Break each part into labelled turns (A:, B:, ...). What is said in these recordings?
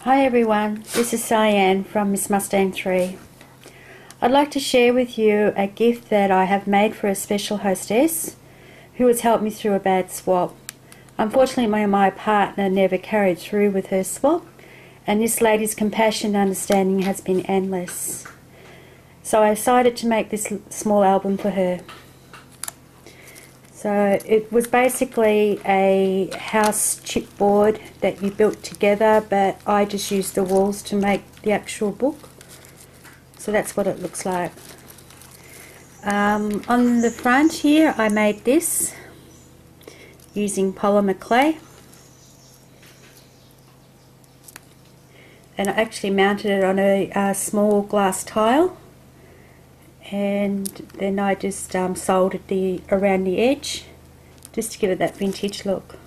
A: Hi everyone, this is Cyan from Miss Mustang 3. I'd like to share with you a gift that I have made for a special hostess who has helped me through a bad swap. Unfortunately, my partner never carried through with her swap, and this lady's compassion and understanding has been endless. So I decided to make this small album for her. So it was basically a house chipboard that you built together, but I just used the walls to make the actual book. So that's what it looks like. On the front here I made this using polymer clay, and I actually mounted it on a small glass tile, and then I just soldered around the edge just to give it that vintage look.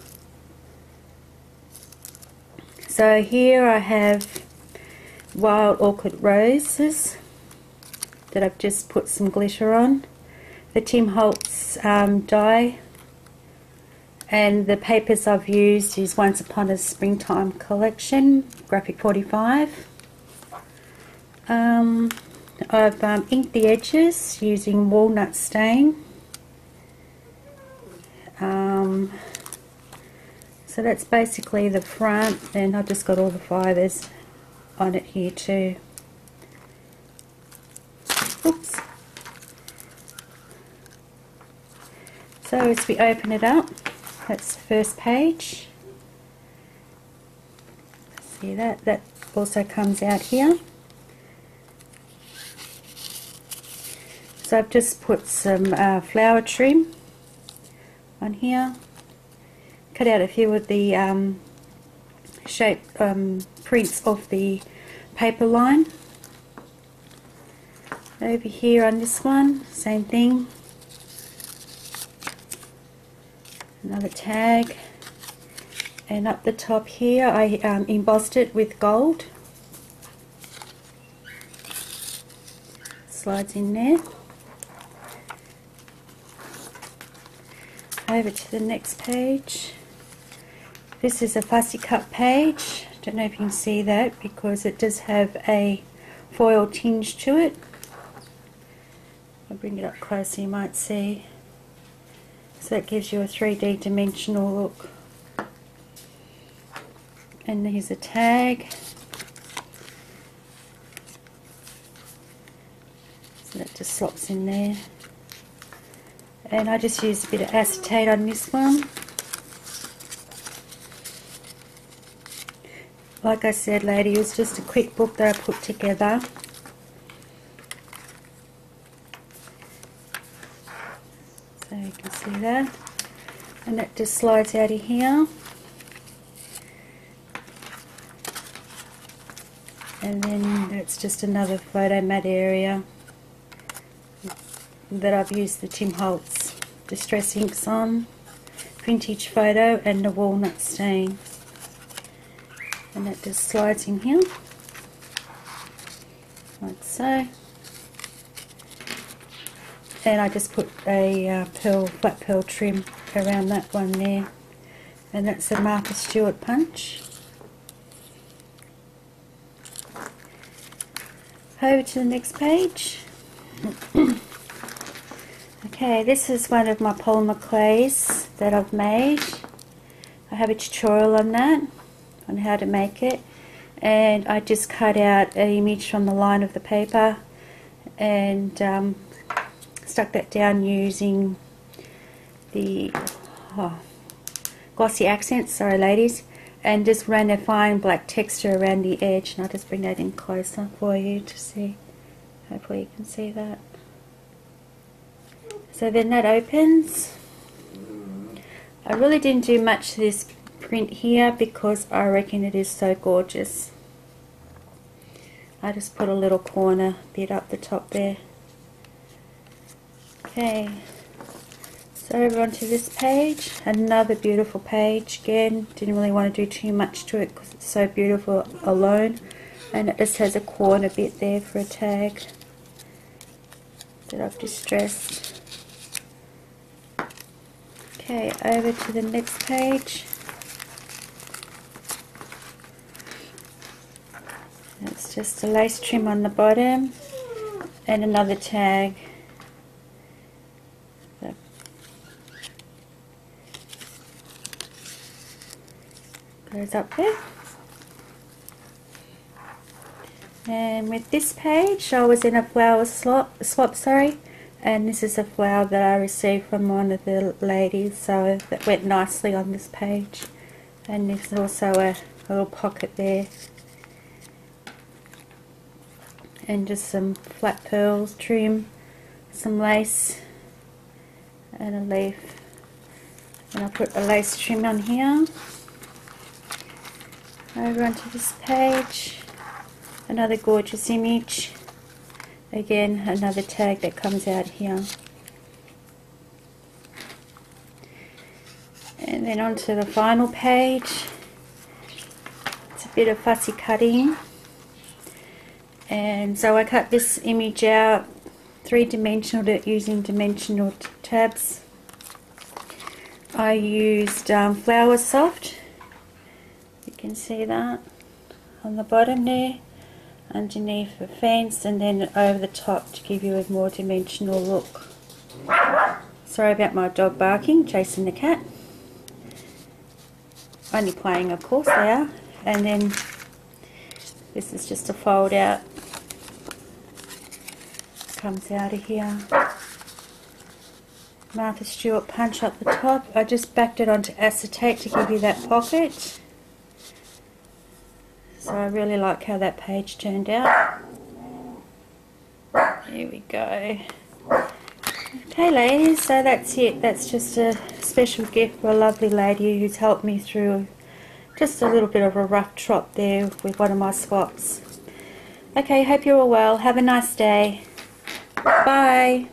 A: So here I have wild orchid roses that I've just put some glitter on, the Tim Holtz die, and the papers I've used is Once Upon a Springtime Collection, Graphic 45. I've inked the edges using walnut stain. So that's basically the front, and I've just got all the fibres on it here too. Oops. So as we open it up, that's the first page. See that also comes out here. So I've just put some flower trim on here, cut out a few of the shape prints of the paper line. Over here on this one, same thing, another tag, and up the top here I embossed it with gold. Slides in there. Over to the next page. This is a fussy cut page. Don't know if you can see that because it does have a foil tinge to it. I'll bring it up closer, you might see. So that gives you a 3D dimensional look. And here's a tag. So that just slops in there. And I just used a bit of acetate on this one. Like I said, lady, it was just a quick book that I put together. So you can see that. And that just slides out of here. And then that's just another photo mat area that I've used the Tim Holtz Distress inks on, vintage photo, and the walnut stain. And that just slides in here, like so. And I just put a flat pearl trim around that one there. And that's a Martha Stewart punch. Over to the next page. Okay, this is one of my polymer clays that I've made. I have a tutorial on that, on how to make it, and I just cut out an image from the line of the paper and stuck that down using the glossy accents, sorry ladies, and just ran a fine black texture around the edge, and I'll just bring that in closer for you to see. Hopefully you can see that. So then that opens. I really didn't do much to this print here because I reckon it is so gorgeous. I just put a little corner bit up the top there. Okay, so over onto this page, another beautiful page. Again, didn't really want to do too much to it because it's so beautiful alone, and it just has a corner bit there for a tag that I've distressed. Okay, over to the next page. It's just a lace trim on the bottom and another tag that goes up there. And with this page, I was in a flower swap, and this is a flower that I received from one of the ladies, so that went nicely on this page. And there's also a little pocket there, and just some flat pearls trim, some lace, and a leaf. And I'll put a lace trim on here. Over onto this page, another gorgeous image. Again, another tag that comes out here. And then onto the final page. It's a bit of fussy cutting. And so I cut this image out three-dimensional using dimensional tabs. I used Flower Soft. You can see that on the bottom there, underneath the fence, and then over the top to give you a more dimensional look. Sorry about my dog barking, chasing the cat. Only playing, of course, they are. And then this is just a fold out. Comes out of here. Martha Stewart punch up the top. I just backed it onto acetate to give you that pocket. So I really like how that page turned out. Here we go. Okay ladies, so that's it. That's just a special gift for a lovely lady who's helped me through just a little bit of a rough trot there with one of my swaps. Okay, hope you're all well. Have a nice day. Bye.